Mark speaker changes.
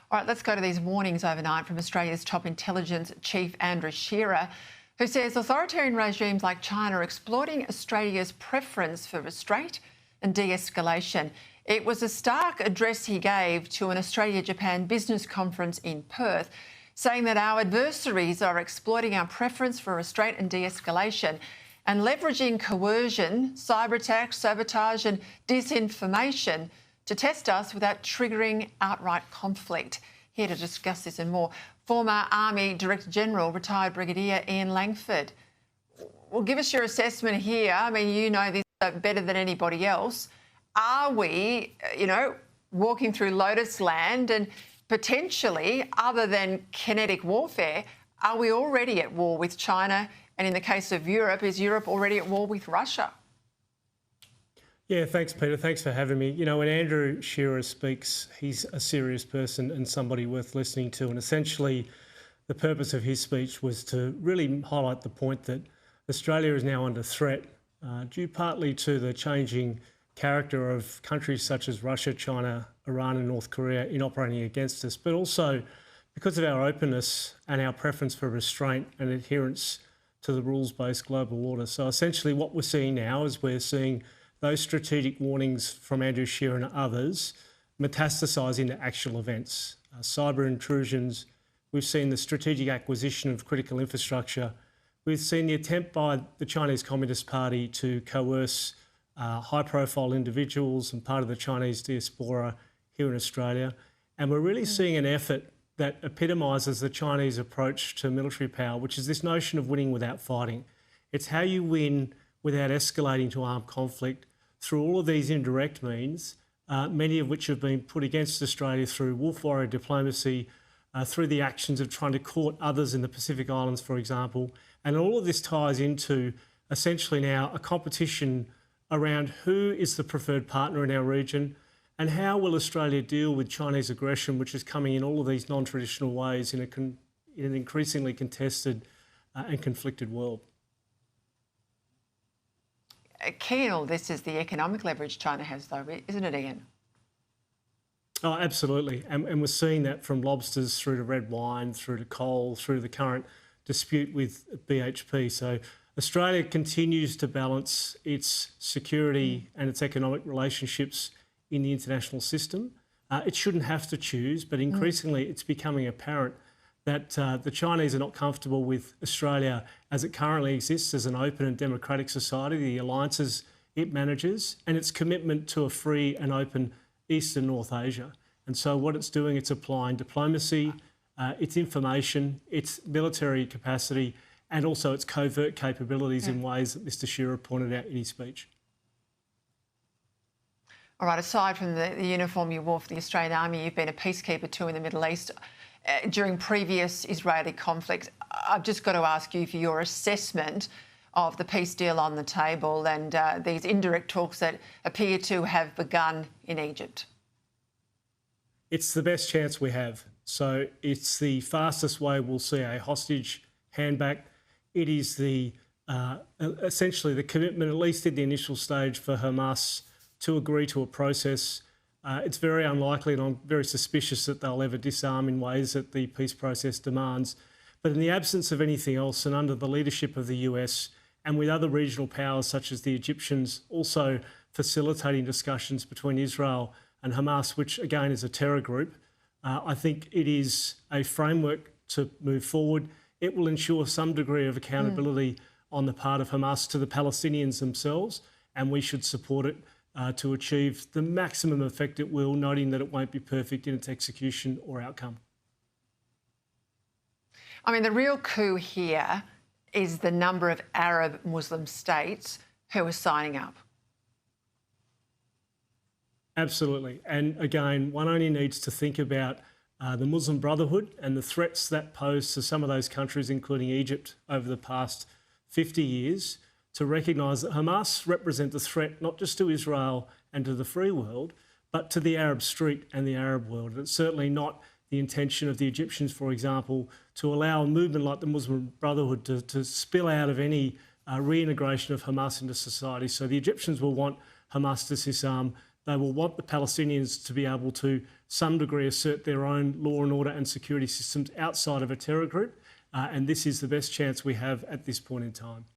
Speaker 1: All right, let's go to these warnings overnight from Australia's top intelligence chief, Andrew Shearer, who says authoritarian regimes like China are exploiting Australia's preference for restraint and de-escalation. It was a stark address he gave to an Australia-Japan business conference in Perth, saying that our adversaries are exploiting our preference for restraint and de-escalation and leveraging coercion, cyber attacks, sabotage and disinformation to test us without triggering outright conflict. Here to discuss this and more, former Army Director General, Retired Brigadier Ian Langford. Well, give us your assessment here. I mean, you know this better than anybody else. Are we, walking through Lotus land, and potentially, other than kinetic warfare, are we already at war with China? And in the case of Europe, is Europe already at war with Russia?
Speaker 2: Yeah, thanks, Peter. Thanks for having me. When Andrew Shearer speaks, he's a serious person and somebody worth listening to. And essentially, the purpose of his speech was to really highlight the point that Australia is now under threat, due partly to the changing character of countries such as Russia, China, Iran and North Korea in operating against us, but also because of our openness and our preference for restraint and adherence to the rules-based global order. So essentially what we're seeing now is we're seeing those strategic warnings from Andrew Shearer and others metastasise into actual events. Cyber intrusions, we've seen the strategic acquisition of critical infrastructure, we've seen the attempt by the Chinese Communist Party to coerce high-profile individuals and part of the Chinese diaspora here in Australia. And we're really seeing an effort that epitomises the Chinese approach to military power, which is this notion of winning without fighting. It's how you win without escalating to armed conflict through all of these indirect means, many of which have been put against Australia through wolf warrior diplomacy, through the actions of trying to court others in the Pacific Islands, for example. And all of this ties into essentially now a competition around who is the preferred partner in our region and how will Australia deal with Chinese aggression, which is coming in all of these non-traditional ways in an increasingly contested and conflicted world.
Speaker 1: Key in all this is the economic leverage China has, though, isn't it, Ian?
Speaker 2: Oh, absolutely. And we're seeing that from lobsters through to red wine, through to coal, through to the current dispute with BHP. So Australia continues to balance its security and its economic relationships in the international system. It shouldn't have to choose, but increasingly it's becoming apparent that the Chinese are not comfortable with Australia as it currently exists as an open and democratic society, the alliances it manages, and its commitment to a free and open East and North Asia. And so what it's doing, it's applying diplomacy, its information, its military capacity, and also its covert capabilities in ways that Mr Shearer pointed out in his speech.
Speaker 1: All right, aside from the uniform you wore for the Australian Army, you've been a peacekeeper too in the Middle East during previous Israeli conflicts. I've just got to ask you for your assessment of the peace deal on the table and these indirect talks that appear to have begun in Egypt.
Speaker 2: It's the best chance we have. So it's the fastest way we'll see a hostage handback. It is the essentially the commitment, at least in the initial stage, for Hamas to agree to a process. It's very unlikely, and I'm very suspicious that they'll ever disarm in ways that the peace process demands. But in the absence of anything else, and under the leadership of the US, and with other regional powers such as the Egyptians also facilitating discussions between Israel and Hamas, which again is a terror group, I think it is a framework to move forward. It will ensure some degree of accountability on the part of Hamas to the Palestinians themselves, and we should support it to achieve the maximum effect it will, noting that it won't be perfect in its execution or outcome.
Speaker 1: I mean, the real coup here is the number of Arab Muslim states who are signing up.
Speaker 2: Absolutely. And again, one only needs to think about the Muslim Brotherhood and the threats that pose to some of those countries, including Egypt, over the past 50 years, to recognise that Hamas represent a threat not just to Israel and to the free world, but to the Arab street and the Arab world. And it's certainly not the intention of the Egyptians, for example, to allow a movement like the Muslim Brotherhood to spill out of any reintegration of Hamas into society. So the Egyptians will want Hamas to disarm. They will want the Palestinians to be able to some degree assert their own law and order and security systems outside of a terror group. And this is the best chance we have at this point in time.